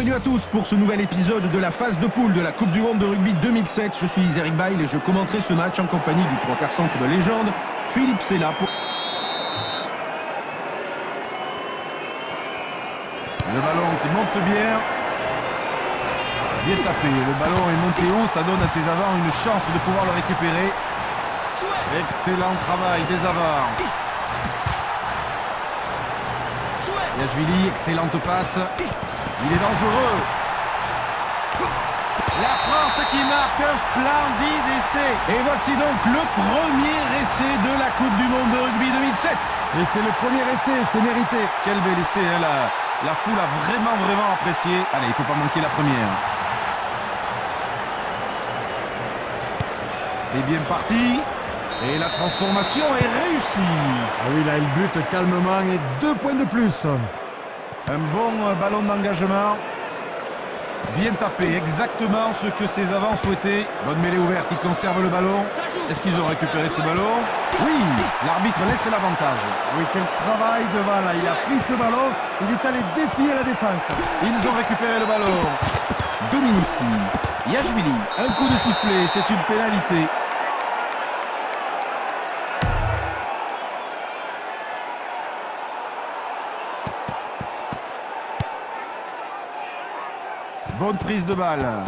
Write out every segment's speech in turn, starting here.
Bienvenue à tous pour ce nouvel épisode de la phase de poule de la Coupe du Monde de rugby 2007. Je suis Eric Bail et je commenterai ce match en compagnie du 3/4 centre de légende, Philippe Sella. Le ballon qui monte bien. Bien tapé, le ballon est monté haut, ça donne à ses avants une chance de pouvoir le récupérer. Excellent travail des avants. Yachvili, excellente passe. Il est dangereux. La France qui marque un splendide essai. Et voici donc le premier essai de la Coupe du Monde de rugby 2007. Et c'est le premier essai, c'est mérité. Quel bel essai, hein, la foule a vraiment apprécié. Allez, il ne faut pas manquer la première. C'est bien parti. Et la transformation est réussie. Ah oui, là, il bute calmement et 2 points de plus. Un bon ballon d'engagement. Bien tapé, exactement ce que ses avants souhaitaient. Bonne mêlée ouverte, ils conservent le ballon. Est-ce qu'ils ont récupéré ce ballon? Oui, l'arbitre laisse l'avantage. Oui, quel travail devant là. Il a pris ce ballon, il est allé défier la défense. Ils ont récupéré le ballon. Dominici, Yachvili, un coup de sifflet, c'est une pénalité. Bonne prise de balle.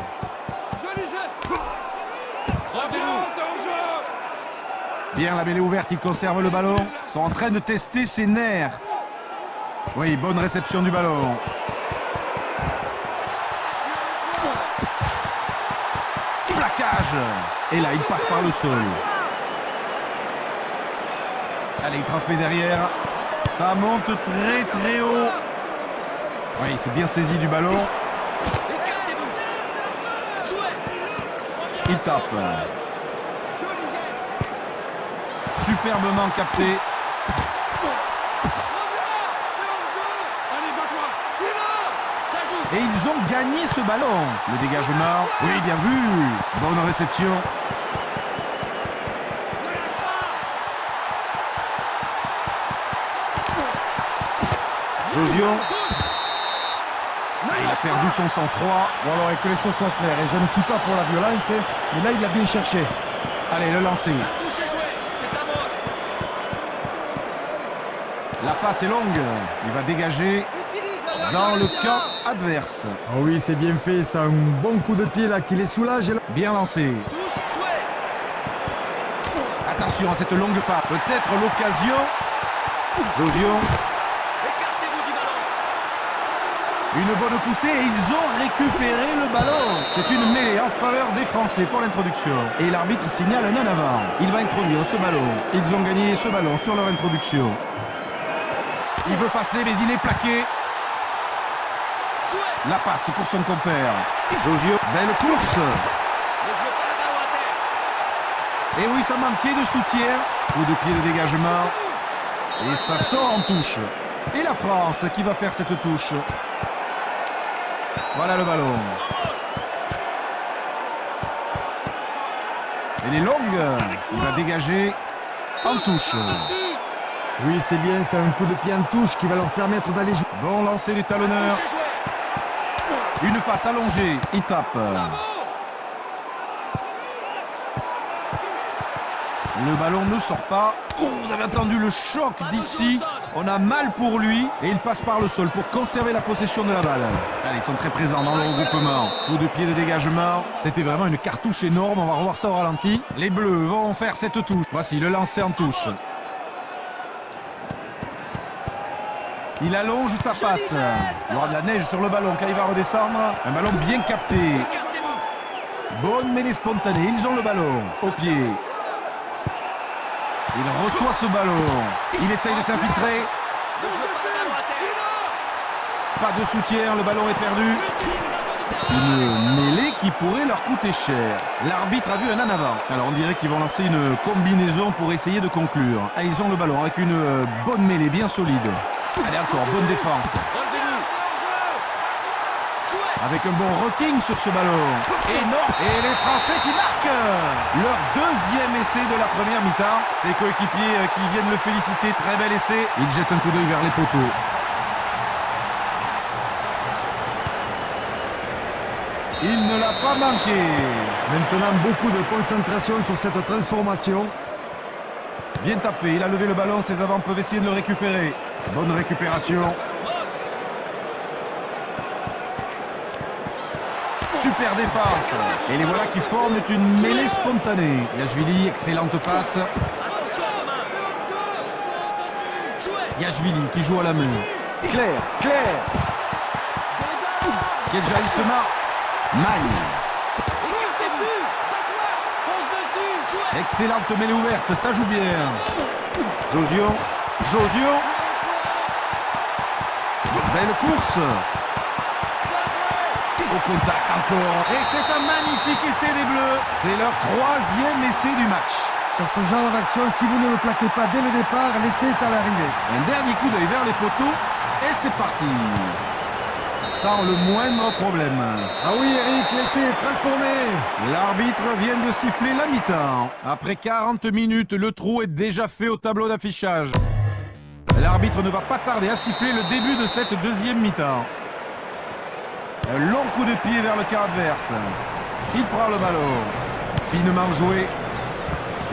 Joli geste. Bien la mêlée ouverte, ils conservent le ballon. Ils sont en train de tester ses nerfs. Oui, bonne réception du ballon. Plaquage. Et là, il passe par le sol. Allez, il transmet derrière. Ça monte très haut. Oui, c'est bien saisi du ballon. Il tape. Superbement capté. Et ils ont gagné ce ballon. Le dégagement. Oui, bien vu. Bonne réception. Josion. Il a perdu son sang-froid. Bon alors, et que les choses soient claires. Et je ne suis pas pour la violence, mais là, il a bien cherché. Allez, le lancer. La passe est longue. Il va dégager dans le camp adverse. Oh oui, c'est bien fait. Ça, un bon coup de pied là qui les soulage. Bien lancé. Attention à cette longue passe. Peut-être l'occasion. Josion. Une bonne poussée et ils ont récupéré le ballon. C'est une mêlée en faveur des Français pour l'introduction. Et l'arbitre signale un en avant. Il va introduire ce ballon. Ils ont gagné ce ballon sur leur introduction. Il veut passer mais il est plaqué. La passe pour son compère. Josio, belle course. Et oui, ça manquait de soutien. Coup de pied de dégagement. Et ça sort en touche. Et la France qui va faire cette touche. Voilà le ballon. Elle est longue. Il va dégager en touche. Oui, c'est bien. C'est un coup de pied en touche qui va leur permettre d'aller jouer. Bon lancer du talonneur. Une passe allongée. Il tape. Le ballon ne sort pas. Oh, vous avez entendu le choc d'ici. On a mal pour lui. Et il passe par le sol pour conserver la possession de la balle. Allez, ils sont très présents dans le regroupement. Coup de pied de dégagement. C'était vraiment une cartouche énorme. On va revoir ça au ralenti. Les Bleus vont faire cette touche. Voici le lancer en touche. Il allonge sa passe. Il y aura de la neige sur le ballon quand il va redescendre. Un ballon bien capté. Bonne mêlée spontanée. Ils ont le ballon au pied. Il reçoit ce ballon. Il essaye de s'infiltrer. Pas de soutien, le ballon est perdu. Une mêlée qui pourrait leur coûter cher. L'arbitre a vu un en avant. Alors on dirait qu'ils vont lancer une combinaison pour essayer de conclure. Ah, ils ont le ballon avec une bonne mêlée bien solide. Allez encore, bonne défense. Avec un bon rocking sur ce ballon. Énorme. Et les Français qui marquent leur deuxième essai de la première mi-temps. Ses coéquipiers qui viennent le féliciter. Très bel essai. Il jette un coup d'œil vers les poteaux. Il ne l'a pas manqué. Maintenant, beaucoup de concentration sur cette transformation. Bien tapé, il a levé le ballon, ses avants peuvent essayer de le récupérer. Bonne récupération. Super défense. Et les voilà qui forment une mêlée spontanée. Yachvili, excellente passe. Yachvili qui joue à la main. Claire. Quel jaillissement. Magne. Excellente mêlée ouverte, ça joue bien. Josio. Belle course. Au contact encore. Et c'est un magnifique essai des Bleus. C'est leur 3e essai du match. Sur ce genre d'action, si vous ne le plaquez pas dès le départ, l'essai est à l'arrivée. Un dernier coup d'œil vers les poteaux. Et c'est parti. Sans le moindre problème. Ah oui, Eric, l'essai est transformé. L'arbitre vient de siffler la mi-temps. Après 40 minutes, le trou est déjà fait au tableau d'affichage. L'arbitre ne va pas tarder à siffler le début de cette deuxième mi-temps. Un long coup de pied vers le quart adverse. Il prend le ballon. Finement joué.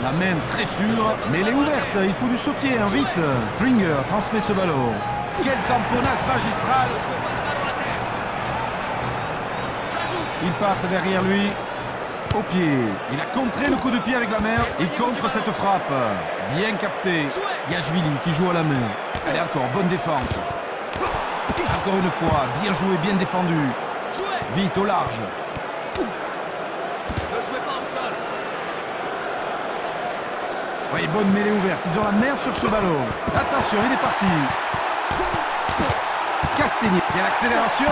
La main très sûre, mais elle est ouverte. Il faut du sautier, vite. Stringer transmet ce ballon. Quel tamponnage magistral. Il passe derrière lui. Au pied. Il a contré le coup de pied avec la main. Il contre cette frappe. Bien capté. Yachvili qui joue à la main. Allez, encore, bonne défense. Encore une fois, bien joué, bien défendu. Vite, au large. Oui, bonne mêlée ouverte. Ils ont la main sur ce ballon. Attention, il est parti. Castagni. Il y a l'accélération.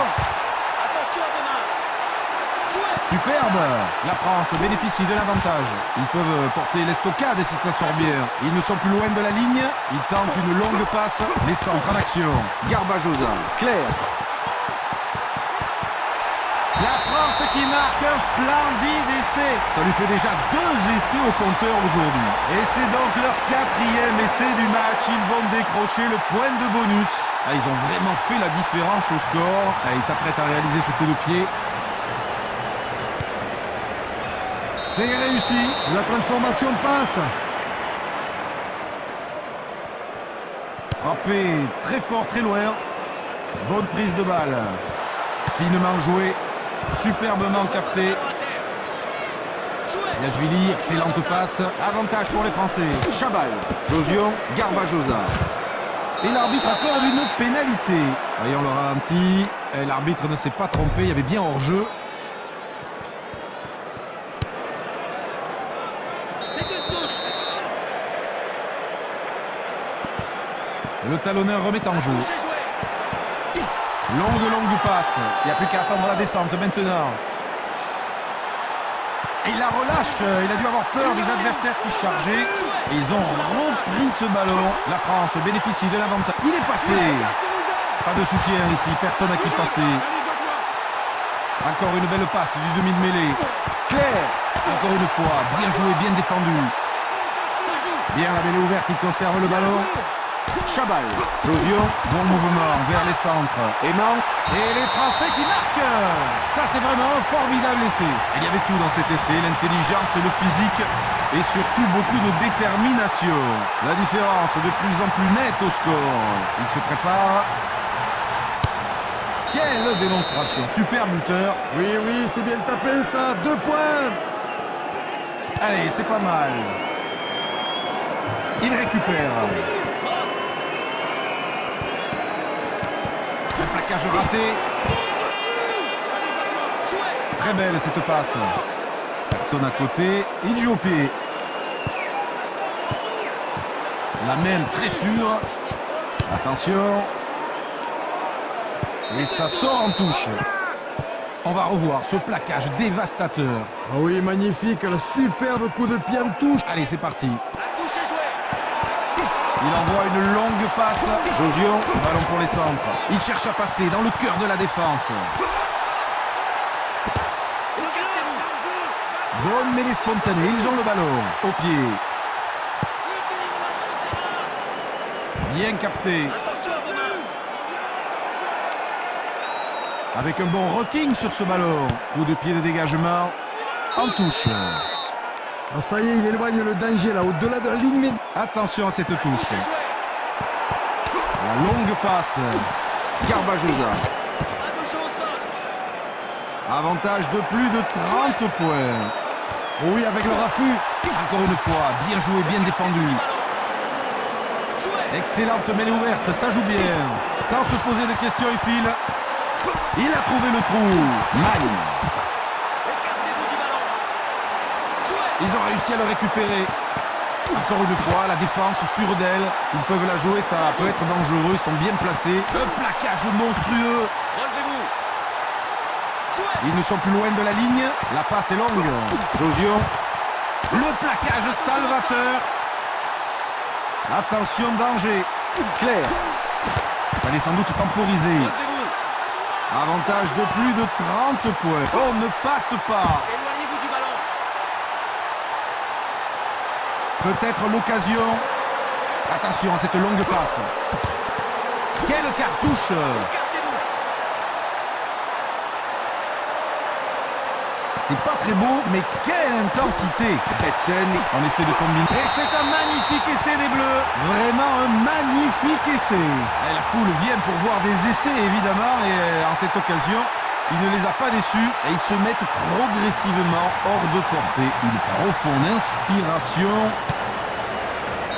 Superbe. La France bénéficie de l'avantage. Ils peuvent porter l'estocade si ça sort bien. Ils ne sont plus loin de la ligne. Ils tentent une longue passe. Les centres en action. Garbajosa. Claire. La France qui marque un splendide essai. Ça lui fait déjà 2 essais au compteur aujourd'hui. Et c'est donc leur 4e essai du match. Ils vont décrocher le point de bonus. Ah, ils ont vraiment fait la différence au score. Ah, ils s'apprêtent à réaliser ce coup de pied. C'est réussi. La transformation passe. Frappé très fort, très loin. Bonne prise de balle. Finement joué. Superbement capté. Yachvili, excellente passe. Avantage pour les Français. Chabal, Josio, Garbajosa. Et l'arbitre accorde une pénalité. Voyons le ralenti. Et l'arbitre ne s'est pas trompé, il y avait bien hors-jeu. Le talonneur remet en jeu. Longue passe. Il n'y a plus qu'à attendre la descente maintenant. Et il la relâche. Il a dû avoir peur des adversaires qui chargeaient. Et ils ont repris ce ballon. La France bénéficie de l'avantage. Il est passé. Pas de soutien ici. Personne à qui passer. Encore une belle passe du demi de mêlée. Claire. Encore une fois. Bien joué, bien défendu. Bien la mêlée ouverte. Il conserve le ballon. Chabal, Josio, bon mouvement vers les centres. Emance et les Français qui marquent. Ça c'est vraiment un formidable essai. Il y avait tout dans cet essai, l'intelligence, le physique et surtout beaucoup de détermination. La différence de plus en plus nette au score. Il se prépare. Quelle démonstration, super buteur. Oui, c'est bien tapé ça, 2 points. Allez, c'est pas mal. Il récupère. Un plaquage raté. Très belle cette passe. Personne à côté. Il joue au pied. La main très sûre. Attention. Et ça sort en touche. On va revoir ce plaquage dévastateur. Ah oui, magnifique. Le superbe coup de pied en touche. Allez, c'est parti. Il envoie une longue passe. Josio, ballon pour les centres. Il cherche à passer dans le cœur de la défense. Bonne mêlée spontanée. Ils ont le ballon. Au pied. Bien capté. Avec un bon rocking sur ce ballon. Coup de pied de dégagement. En touche. Ah, ça y est, il éloigne le danger là, au-delà de la ligne. Mais... Attention à cette touche. C'est joué. La longue passe. Garbajosa. À gauche au sol. Avantage de plus de 30 points. Oh oui, avec le raffut. Encore une fois, bien joué, bien défendu. Joué. Excellente mêlée ouverte, ça joue bien. Sans se poser de questions, il file. Il a trouvé le trou. Magne. Écartez-vous du ballon. Joué. Ils ont réussi à le récupérer. Encore une fois, la défense sûre d'elle. S'ils peuvent la jouer, ça peut être dangereux. Ils sont bien placés. Un plaquage monstrueux. Relevez-vous. Joué. Ils ne sont plus loin de la ligne. La passe est longue. Josion. Le plaquage salvateur. Attention, danger. Claire. Fallait sans doute temporiser. Relevez-vous. Avantage de plus de 30 points. On ne passe pas. Éloignez-vous du ballon. Peut-être l'occasion. Attention à cette longue passe. Quelle cartouche. Écartez-vous. C'est pas très beau, mais quelle intensité. Betsen, on essaie de combiner. Et c'est un magnifique essai des Bleus. Vraiment un magnifique essai. Et la foule vient pour voir des essais, évidemment. Et en cette occasion, il ne les a pas déçus. Et ils se mettent progressivement hors de portée. Une profonde inspiration.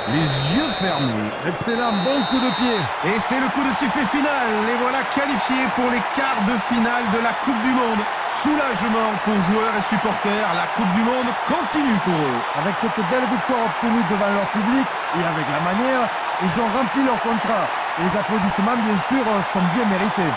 Les yeux fermés. Excellent, bon coup de pied. Et c'est le coup de sifflet final. Les voilà qualifiés pour les quarts de finale de la Coupe du Monde. Soulagement pour joueurs et supporters. La Coupe du Monde continue pour eux. Avec cette belle victoire obtenue devant leur public et avec la manière, ils ont rempli leur contrat. Et les applaudissements, bien sûr, sont bien mérités.